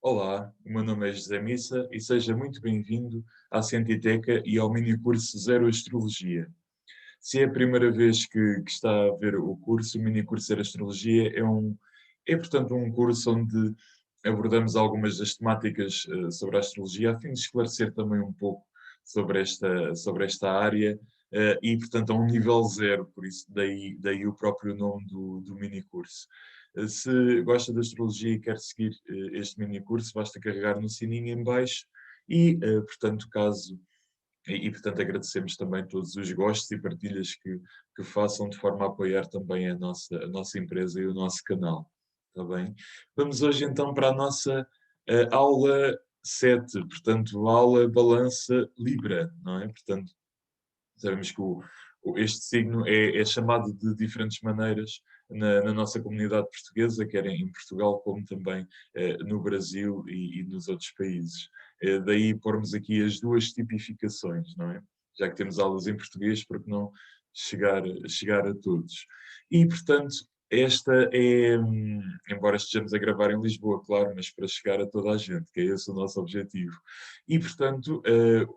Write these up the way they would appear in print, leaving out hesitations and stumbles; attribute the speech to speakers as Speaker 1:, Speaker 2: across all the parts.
Speaker 1: Olá, o meu nome é José Missa e seja muito bem-vindo à Cientiteca e ao minicurso Zero Astrologia. Se é a primeira vez que está a ver o curso, o minicurso Zero Astrologia portanto um curso onde abordamos algumas das temáticas sobre a astrologia, a fim de esclarecer também um pouco sobre esta área e, portanto, a um nível zero, por isso daí o próprio nome do minicurso. Se gosta de astrologia e quer seguir este minicurso, basta carregar no sininho em baixo e, portanto, portanto, agradecemos também todos os gostos e partilhas que façam de forma a apoiar também a nossa empresa e o nosso canal. Está bem? Vamos hoje então para a nossa aula 7, portanto, aula Balança Libra, não é? Portanto, sabemos que este signo é chamado de diferentes maneiras na nossa comunidade portuguesa, quer em Portugal como também no Brasil e nos outros países. Daí pormos aqui as duas tipificações, não é? Já que temos aulas em português, por que não chegar a todos? E, portanto, esta é, embora estejamos a gravar em Lisboa, claro, mas para chegar a toda a gente, que é esse o nosso objetivo. E, portanto,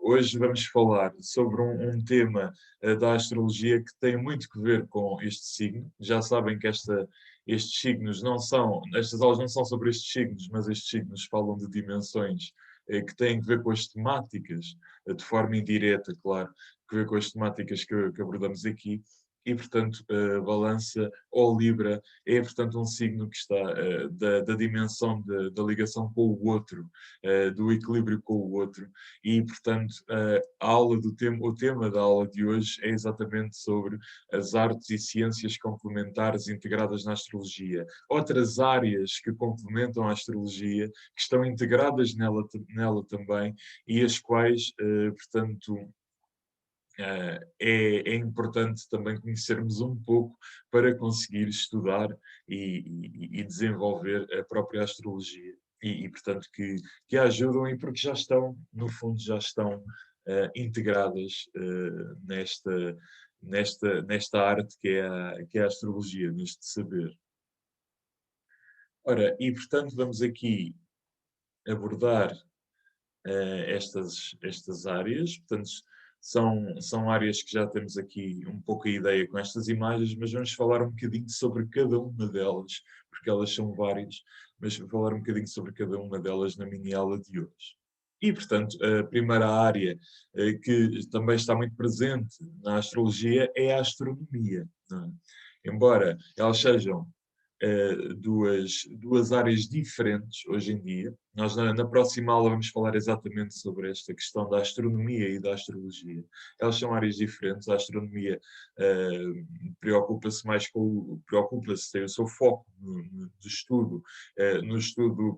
Speaker 1: hoje vamos falar sobre um tema da astrologia que tem muito que ver com este signo. Já sabem que estes signos não são, estas aulas não são sobre estes signos, mas estes signos falam de dimensões que têm que ver com as temáticas, de forma indireta, claro, que ver com as temáticas que abordamos aqui. E, portanto, Balança ou Libra é, portanto, um signo que está da dimensão da ligação com o outro, do equilíbrio com o outro. E, portanto, o tema da aula de hoje é exatamente sobre as artes e ciências complementares integradas na astrologia. Outras áreas que complementam a astrologia, que estão integradas nela também, e as quais, portanto, é importante também conhecermos um pouco para conseguir estudar e desenvolver a própria astrologia. Portanto, que a ajudam e porque já estão, no fundo, já estão integradas nesta arte que é a astrologia, neste saber. Ora, e portanto vamos aqui abordar estas áreas. Portanto, são áreas que já temos aqui um pouco a ideia com estas imagens, mas vamos falar um bocadinho sobre cada uma delas, porque elas são várias, mas vou falar um bocadinho sobre cada uma delas na mini aula de hoje. E, portanto, a primeira área que também está muito presente na astrologia é a astronomia. Não é? Embora elas sejam duas áreas diferentes hoje em dia. Nós, na próxima aula, vamos falar exatamente sobre esta questão da astronomia e da astrologia. Elas são áreas diferentes. A astronomia preocupa-se mais preocupa-se, tem o seu foco de estudo, no estudo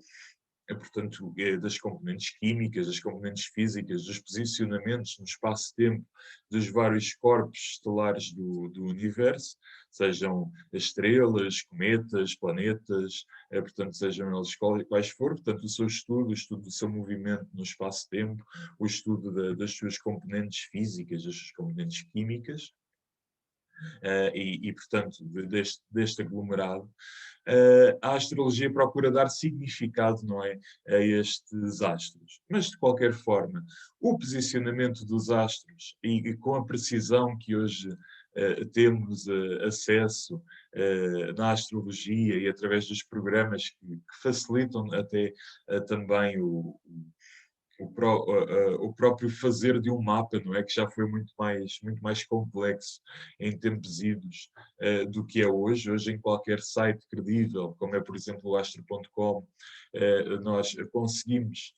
Speaker 1: portanto, das componentes químicas, das componentes físicas, dos posicionamentos no espaço-tempo dos vários corpos estelares do universo, sejam estrelas, cometas, planetas, portanto, sejam eles quais forem, portanto, o estudo do seu movimento no espaço-tempo, o estudo das suas componentes físicas, das suas componentes químicas, portanto, deste aglomerado, a astrologia procura dar significado, não é, a estes astros. Mas, de qualquer forma, o posicionamento dos astros e com a precisão que hoje temos acesso na astrologia e através dos programas que facilitam até também o próprio fazer de um mapa, não é? Que já foi muito mais complexo em tempos idos do que é hoje. Hoje, em qualquer site credível, como é, por exemplo, o astro.com, nós conseguimos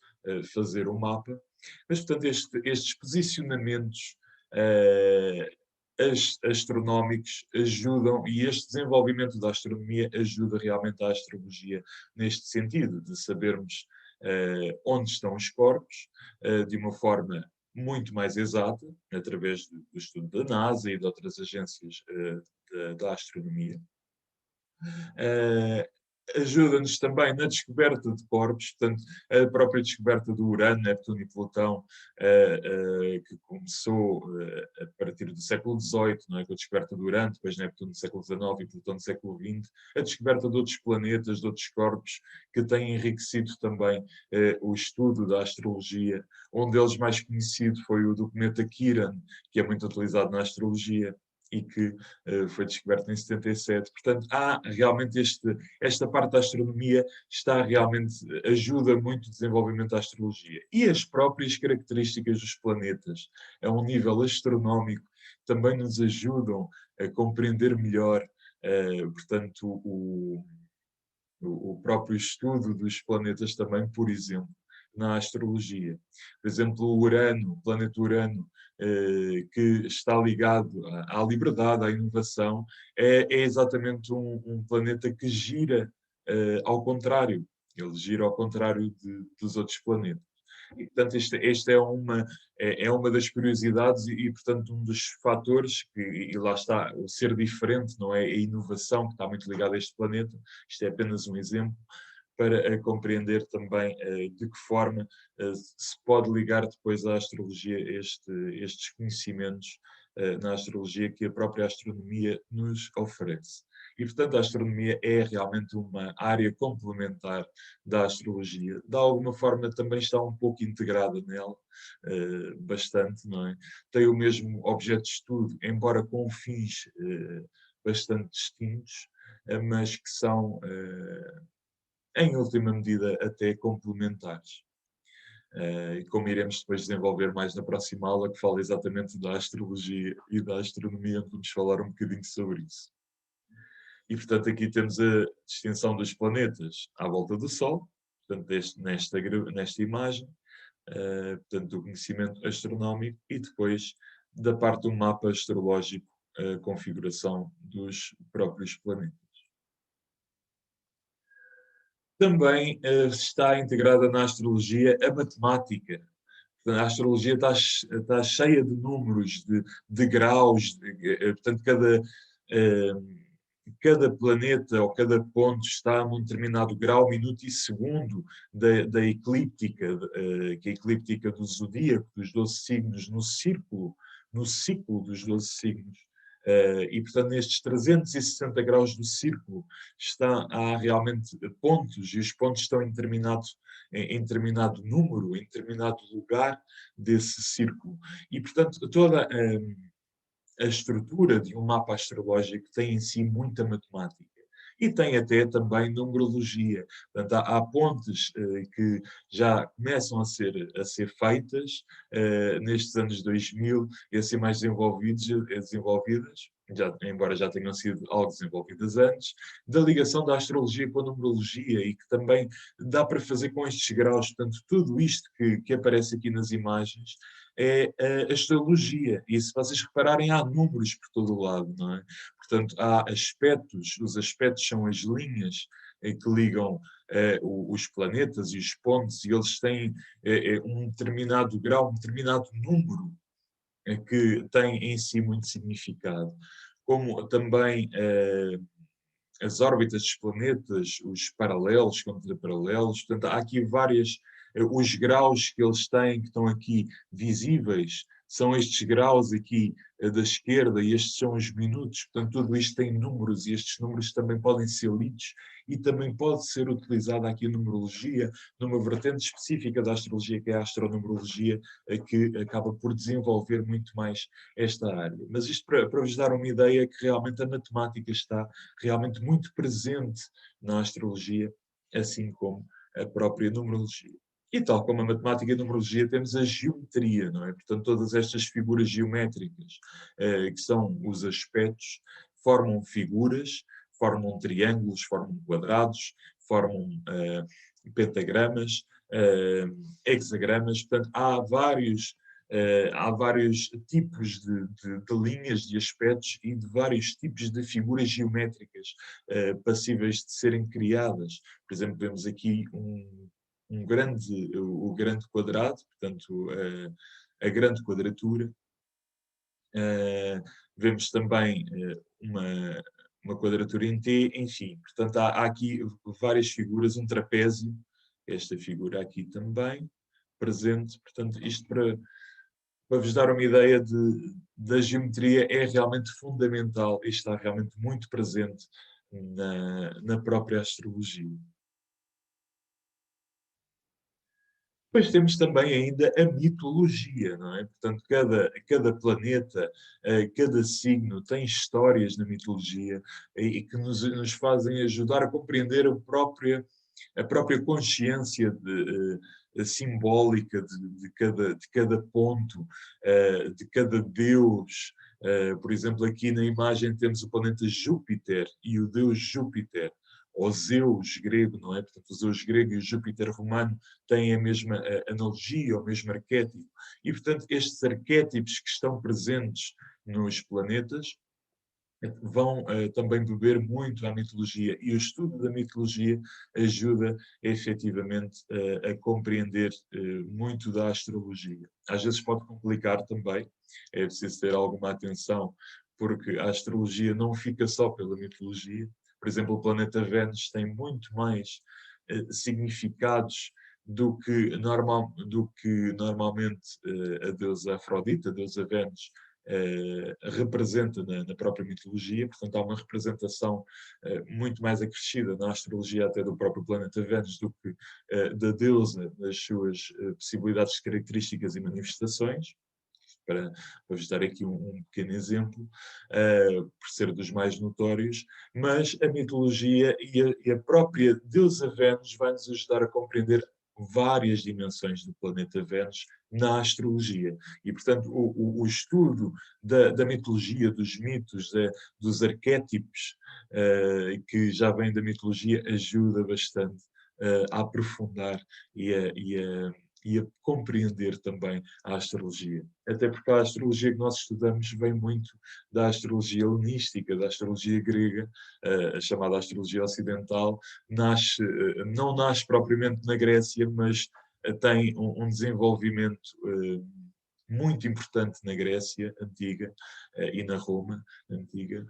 Speaker 1: fazer um mapa. Mas, portanto, estes posicionamentos astronómicos ajudam, e este desenvolvimento da astronomia ajuda realmente a astrologia neste sentido, de sabermos onde estão os corpos, de uma forma muito mais exata, através do estudo da NASA e de outras agências da astronomia. Uh, ajuda-nos também na descoberta de corpos, portanto, a própria descoberta do Urano, Netuno e Plutão, que começou a partir do século XVIII, não é? Com a descoberta do Urano, depois Netuno no século XIX e Plutão no século XX, a descoberta de outros planetas, de outros corpos, que têm enriquecido também o estudo da astrologia. Um deles mais conhecido foi o do cometa Kiran, que é muito utilizado na astrologia e que foi descoberto em 77. Portanto, há realmente esta parte da astronomia ajuda muito o desenvolvimento da astrologia. E as próprias características dos planetas, a um nível astronómico, também nos ajudam a compreender melhor, portanto, o próprio estudo dos planetas também, por exemplo, na astrologia. Por exemplo, o Urano, o planeta Urano, que está ligado à liberdade, à inovação, é exatamente um planeta que gira ao contrário. Ele gira ao contrário dos outros planetas. E, portanto, esta é uma das curiosidades portanto, um dos fatores, e lá está, o ser diferente, não é? A inovação que está muito ligada a este planeta. Isto é apenas um exemplo para compreender também de que forma se pode ligar depois à astrologia estes conhecimentos na astrologia que a própria astronomia nos oferece. E, portanto, a astronomia é realmente uma área complementar da astrologia. De alguma forma também está um pouco integrada nela, bastante, não é? Tem o mesmo objeto de estudo, embora com fins bastante distintos, mas que são, em última medida, até complementares. E como iremos depois desenvolver mais na próxima aula, que fala exatamente da astrologia e da astronomia, vamos falar um bocadinho sobre isso. E, portanto, aqui temos a distinção dos planetas à volta do Sol, portanto, nesta imagem, portanto, do conhecimento astronómico e depois da parte do mapa astrológico, a configuração dos próprios planetas. Também está integrada na astrologia a matemática. A astrologia está cheia de números, de graus, portanto, cada planeta ou cada ponto está num determinado grau, minuto e segundo da eclíptica, que é a eclíptica do zodíaco, dos 12 signos, no ciclo dos 12 signos. E, portanto, nestes 360 graus do círculo há realmente pontos, e os pontos estão em determinado número, em determinado lugar desse círculo. E, portanto, toda a estrutura de um mapa astrológico tem em si muita matemática. E tem até também numerologia. Portanto, há pontes que já começam a ser feitas nestes anos 2000 e a ser mais desenvolvidas, embora já tenham sido algo desenvolvidas antes, da ligação da astrologia com a numerologia e que também dá para fazer com estes graus. Portanto, tudo isto que aparece aqui nas imagens é a astrologia. E se vocês repararem, há números por todo o lado, não é? Portanto, há aspectos, os aspectos são as linhas que ligam os planetas e os pontos, e eles têm um determinado grau, um determinado número que tem em si muito significado. Como também as órbitas dos planetas, os paralelos, contraparalelos, portanto, há aqui os graus que eles têm, que estão aqui visíveis, são estes graus aqui da esquerda e estes são os minutos, portanto, tudo isto tem números e estes números também podem ser lidos e também pode ser utilizada aqui a numerologia, numa vertente específica da astrologia, que é a astronumerologia, que acaba por desenvolver muito mais esta área. Mas isto para vos dar uma ideia que realmente a matemática está realmente muito presente na astrologia, assim como a própria numerologia. E tal como a matemática e a numerologia, temos a geometria, não é? Portanto, todas estas figuras geométricas, que são os aspectos, formam figuras, formam triângulos, formam quadrados, formam pentagramas, hexagramas. Portanto, há vários tipos de linhas, de aspectos e de vários tipos de figuras geométricas passíveis de serem criadas. Por exemplo, vemos aqui o grande quadrado, portanto, a grande quadratura. Vemos também uma quadratura em T, enfim. Portanto, há aqui várias figuras, um trapézio, esta figura aqui também, presente. Portanto, isto para vos dar uma ideia da geometria é realmente fundamental e está realmente muito presente na própria astrologia. Depois temos também ainda a mitologia, não é? Portanto, cada planeta, cada signo tem histórias na mitologia e que nos fazem ajudar a compreender a própria consciência simbólica de cada ponto, de cada deus. Por exemplo, aqui na imagem temos o planeta Júpiter e o deus Júpiter, ou Zeus grego, não é? Portanto, o Zeus grego e o Júpiter romano têm a mesma analogia, o mesmo arquétipo. E, portanto, estes arquétipos que estão presentes nos planetas vão também beber muito à mitologia, e o estudo da mitologia ajuda efetivamente a compreender muito da astrologia. Às vezes pode complicar também, é preciso ter alguma atenção, porque a astrologia não fica só pela mitologia. Por exemplo, o planeta Vênus tem muito mais significados do que normalmente a deusa Afrodite, a deusa Vênus, representa na própria mitologia. Portanto, há uma representação muito mais acrescida na astrologia até do próprio planeta Vênus do que da deusa, das suas possibilidades, características e manifestações. Para vos dar aqui um pequeno exemplo, por ser dos mais notórios, mas a mitologia e a própria deusa Vênus vai-nos ajudar a compreender várias dimensões do planeta Vênus na astrologia. E, portanto, o estudo da mitologia, dos mitos, dos arquétipos que já vêm da mitologia, ajuda bastante a aprofundar e a compreender também a astrologia. Até porque a astrologia que nós estudamos vem muito da astrologia helenística, da astrologia grega, a chamada astrologia ocidental, não nasce propriamente na Grécia, mas tem um desenvolvimento muito importante na Grécia antiga e na Roma antiga.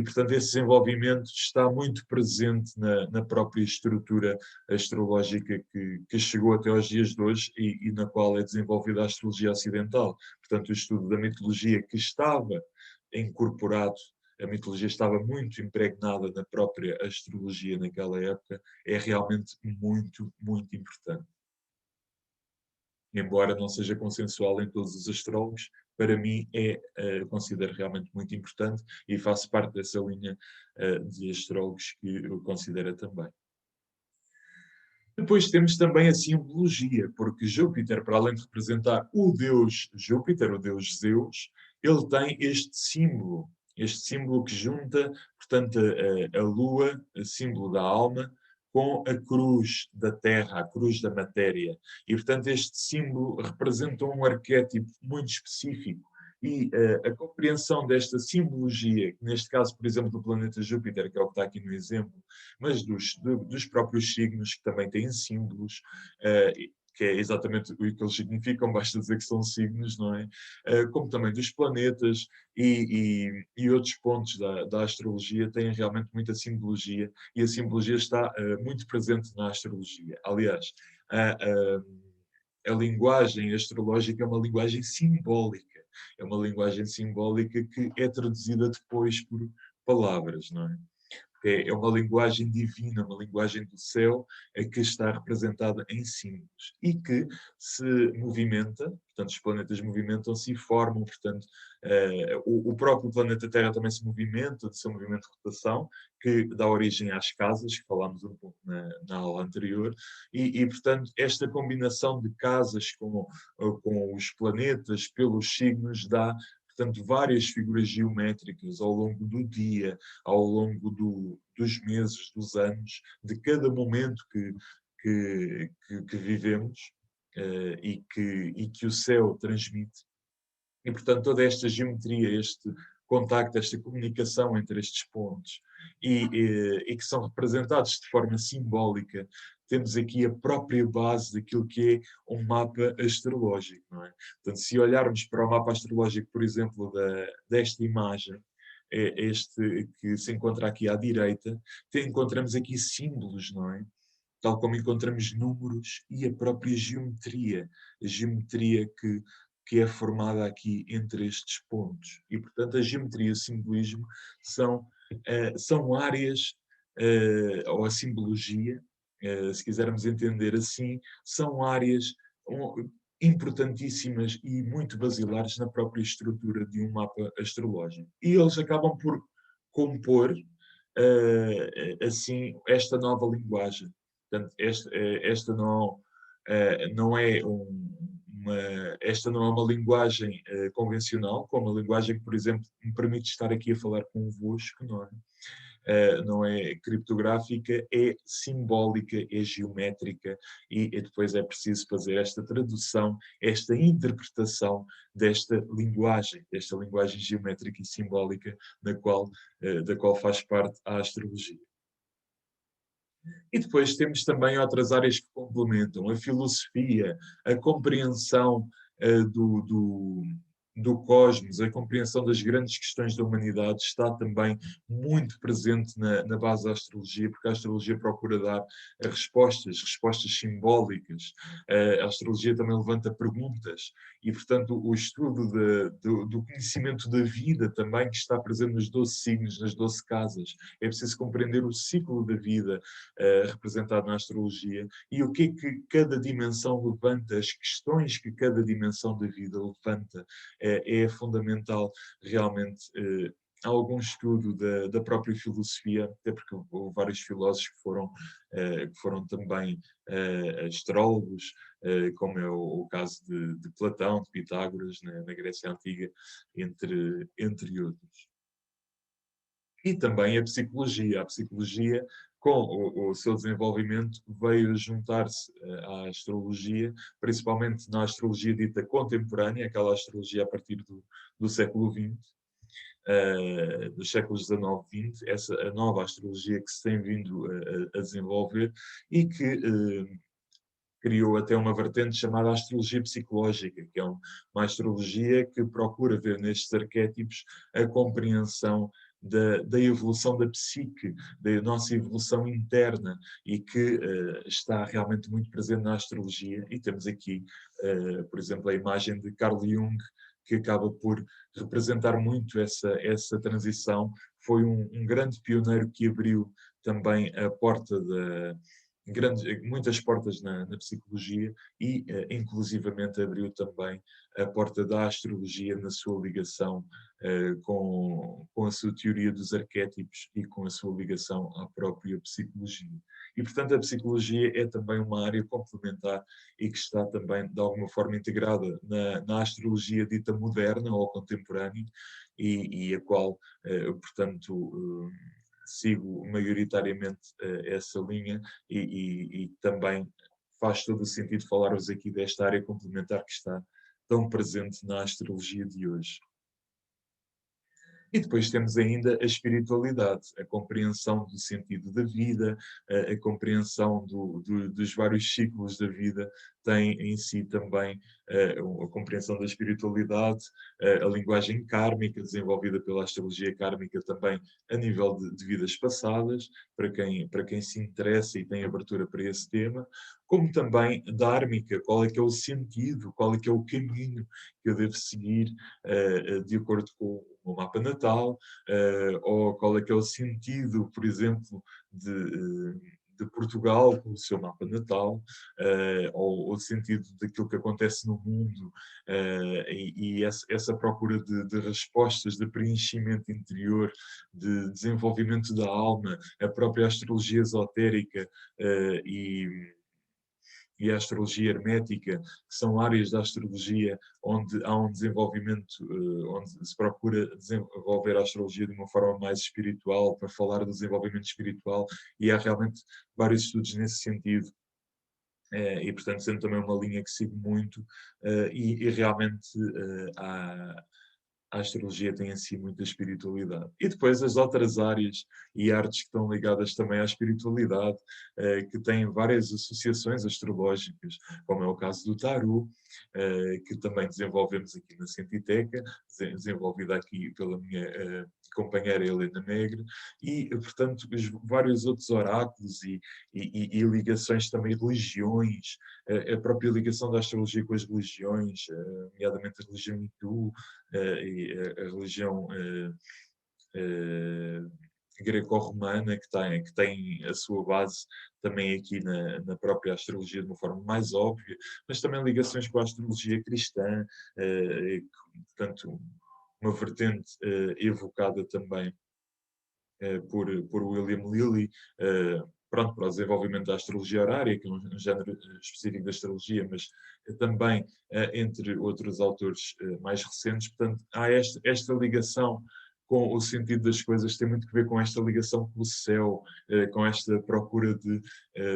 Speaker 1: Portanto, esse desenvolvimento está muito presente na própria estrutura astrológica que chegou até aos dias de hoje e na qual é desenvolvida a astrologia ocidental. Portanto, o estudo da mitologia que estava incorporado, a mitologia estava muito impregnada na própria astrologia naquela época, é realmente muito, muito importante. Embora não seja consensual em todos os astrólogos, para mim considero realmente muito importante e faço parte dessa linha de astrólogos que eu considero também. Depois temos também a simbologia, porque Júpiter, para além de representar o deus Júpiter, o deus Zeus, ele tem este símbolo que junta, portanto, a lua, o símbolo da alma, com a cruz da terra, a cruz da matéria. E, portanto, este símbolo representa um arquétipo muito específico. E a compreensão desta simbologia, neste caso, por exemplo, do planeta Júpiter, que é o que está aqui no exemplo, mas dos próprios signos, que também têm símbolos, que é exatamente o que eles significam, basta dizer que são signos, não é? Como também dos planetas e outros pontos da astrologia têm realmente muita simbologia, e a simbologia está muito presente na astrologia. Aliás, a linguagem astrológica é uma linguagem simbólica. É uma linguagem simbólica que é traduzida depois por palavras, não é? É uma linguagem divina, uma linguagem do céu, que está representada em símbolos e que se movimenta, portanto, os planetas movimentam-se e formam, portanto, o próprio planeta Terra também se movimenta, do seu movimento de rotação, que dá origem às casas, que falámos um pouco na aula anterior, portanto, esta combinação de casas com os planetas pelos signos dá, portanto, várias figuras geométricas ao longo do dia, ao longo dos meses, dos anos, de cada momento que vivemos e que o céu transmite. E, portanto, toda esta geometria, este contacto, esta comunicação entre estes pontos e que são representados de forma simbólica, temos aqui a própria base daquilo que é um mapa astrológico, não é? Portanto, se olharmos para o mapa astrológico, por exemplo, desta imagem, é este que se encontra aqui à direita, encontramos aqui símbolos, não é? Tal como encontramos números e a própria geometria, a geometria que é formada aqui entre estes pontos. E, portanto, a geometria e o simbolismo são áreas, ou a simbologia, se quisermos entender assim, são áreas importantíssimas e muito basilares na própria estrutura de um mapa astrológico. E eles acabam por compor, assim, esta nova linguagem. Portanto, esta não é esta não é uma linguagem convencional, como a linguagem que, por exemplo, me permite estar aqui a falar convosco, não é? Não é criptográfica, é simbólica, é geométrica e depois é preciso fazer esta tradução, esta interpretação desta linguagem geométrica e simbólica da qual faz parte a astrologia. E depois temos também outras áreas que complementam, a filosofia, a compreensão do cosmos, a compreensão das grandes questões da humanidade está também muito presente na base da astrologia, porque a astrologia procura dar respostas simbólicas. A astrologia também levanta perguntas e, portanto, o estudo do conhecimento da vida também, que está presente nos 12 signos, nas 12 casas. É preciso compreender o ciclo da vida, representado na astrologia, e o que é que cada dimensão levanta, as questões que cada dimensão da vida levanta, é fundamental realmente. Algum estudo da própria filosofia, até porque houve vários filósofos que foram também astrólogos, como é o caso de Platão, de Pitágoras, na Grécia Antiga, entre outros. E também a psicologia. A psicologia, com o seu desenvolvimento, veio juntar-se à astrologia, principalmente na astrologia dita contemporânea, aquela astrologia a partir do século XX, dos séculos XIX, XX, a nova astrologia que se tem vindo a desenvolver e que criou até uma vertente chamada astrologia psicológica, que é uma astrologia que procura ver nestes arquétipos a compreensão da evolução da psique, da nossa evolução interna e que está realmente muito presente na astrologia. E temos aqui, por exemplo, a imagem de Carl Jung, que acaba por representar muito essa transição. Foi um grande pioneiro que abriu também a porta muitas portas na psicologia e, inclusivamente, abriu também a porta da astrologia na sua ligação com a sua teoria dos arquétipos e com a sua ligação à própria psicologia. E, portanto, a psicologia é também uma área complementar e que está também, de alguma forma, integrada na astrologia dita moderna ou contemporânea e a qual, portanto, sigo maioritariamente essa linha e também faz todo o sentido falar-vos aqui desta área complementar que está tão presente na astrologia de hoje. E depois temos ainda a espiritualidade, a compreensão do sentido da vida, a compreensão dos vários ciclos da vida, tem em si também a compreensão da espiritualidade, a linguagem kármica, desenvolvida pela astrologia kármica também a nível de vidas passadas, para quem se interessa e tem abertura para esse tema, como também dármica, qual é que é o sentido, qual é que é o caminho que eu devo seguir de acordo com o mapa natal, ou qual é que é o sentido, por exemplo, de Portugal com o seu mapa natal, ou o sentido daquilo que acontece no mundo, e essa procura de respostas, de preenchimento interior, de desenvolvimento da alma, a própria astrologia esotérica e a astrologia hermética, que são áreas da astrologia onde há um desenvolvimento, onde se procura desenvolver a astrologia de uma forma mais espiritual, para falar do desenvolvimento espiritual, e há realmente vários estudos nesse sentido. E, portanto, sendo também uma linha que sigo muito, e realmente a astrologia tem em si muita espiritualidade. E depois as outras áreas e artes que estão ligadas também à espiritualidade, que têm várias associações astrológicas, como é o caso do Tarot, que também desenvolvemos aqui na Centiteca, desenvolvida aqui pela minha companheira Helena Negre, e, portanto, vários outros oráculos e ligações também, religiões, a própria ligação da astrologia com as religiões, nomeadamente a religião hindu, e a religião eh, greco-romana, que tem a sua base também aqui na própria astrologia de uma forma mais óbvia, mas também ligações com a astrologia cristã, portanto, uma vertente evocada também por William Lilly, pronto, para o desenvolvimento da astrologia horária, que é um género específico da astrologia, mas também entre outros autores mais recentes. Portanto, há esta ligação com o sentido das coisas, tem muito a ver com esta ligação com o céu, com esta procura de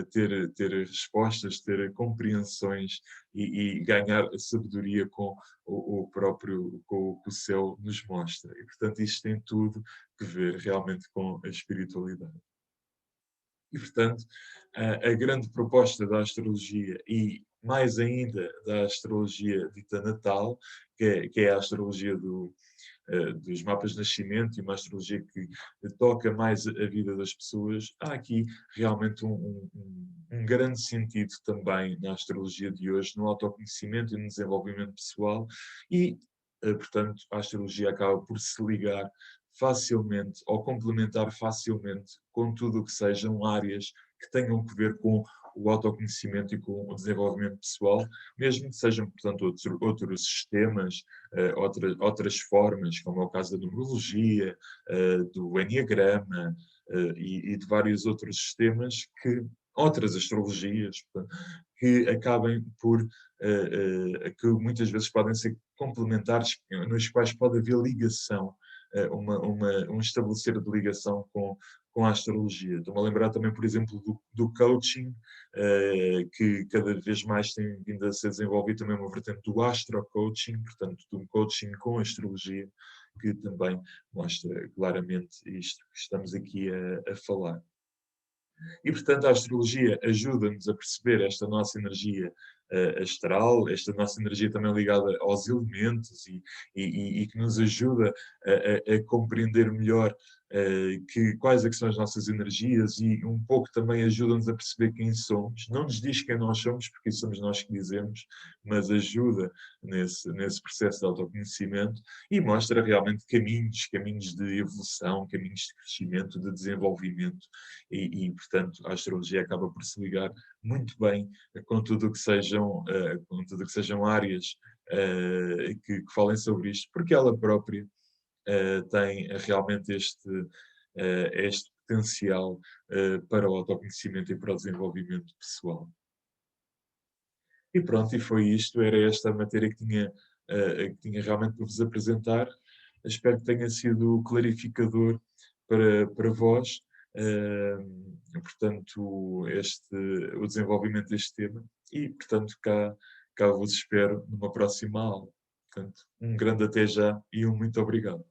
Speaker 1: ter respostas, ter compreensões e ganhar sabedoria com o próprio, com o que o céu nos mostra. E, portanto, isto tem tudo que ver realmente com a espiritualidade. E, portanto, a grande proposta da astrologia e mais ainda da astrologia dita natal, que é a astrologia dos mapas de nascimento e uma astrologia que toca mais a vida das pessoas, há aqui realmente um grande sentido também na astrologia de hoje, no autoconhecimento e no desenvolvimento pessoal e, portanto, a astrologia acaba por se ligar facilmente ou complementar facilmente com tudo o que sejam áreas que tenham que ver com o autoconhecimento e com o desenvolvimento pessoal, mesmo que sejam, portanto, outros sistemas, outras formas, como é o caso da numerologia, do enneagrama e de vários outros sistemas, outras astrologias, portanto, que acabem por, que muitas vezes podem ser complementares, nos quais pode haver ligação, um estabelecer de ligação com a astrologia. Estou-me a lembrar também, por exemplo, do coaching, que cada vez mais tem vindo a ser desenvolvido também uma vertente do astro-coaching, portanto, de um coaching com astrologia, que também mostra claramente isto que estamos aqui a falar. E, portanto, a astrologia ajuda-nos a perceber esta nossa energia astral, esta nossa energia também ligada aos elementos e que nos ajuda a compreender melhor quais é que são as nossas energias e um pouco também ajuda-nos a perceber quem somos. Não nos diz quem nós somos, porque somos nós que dizemos, mas ajuda nesse processo de autoconhecimento e mostra realmente caminhos de evolução, caminhos de crescimento, de desenvolvimento portanto, a astrologia acaba por se ligar muito bem com tudo o que sejam áreas que falem sobre isto, porque ela própria tem realmente este potencial para o autoconhecimento e para o desenvolvimento pessoal. E pronto, e foi isto, era esta a matéria que tinha realmente para vos apresentar. Espero que tenha sido clarificador para vós. Portanto, o desenvolvimento deste tema e, portanto, cá vos espero numa próxima aula. Portanto, um grande até já e um muito obrigado.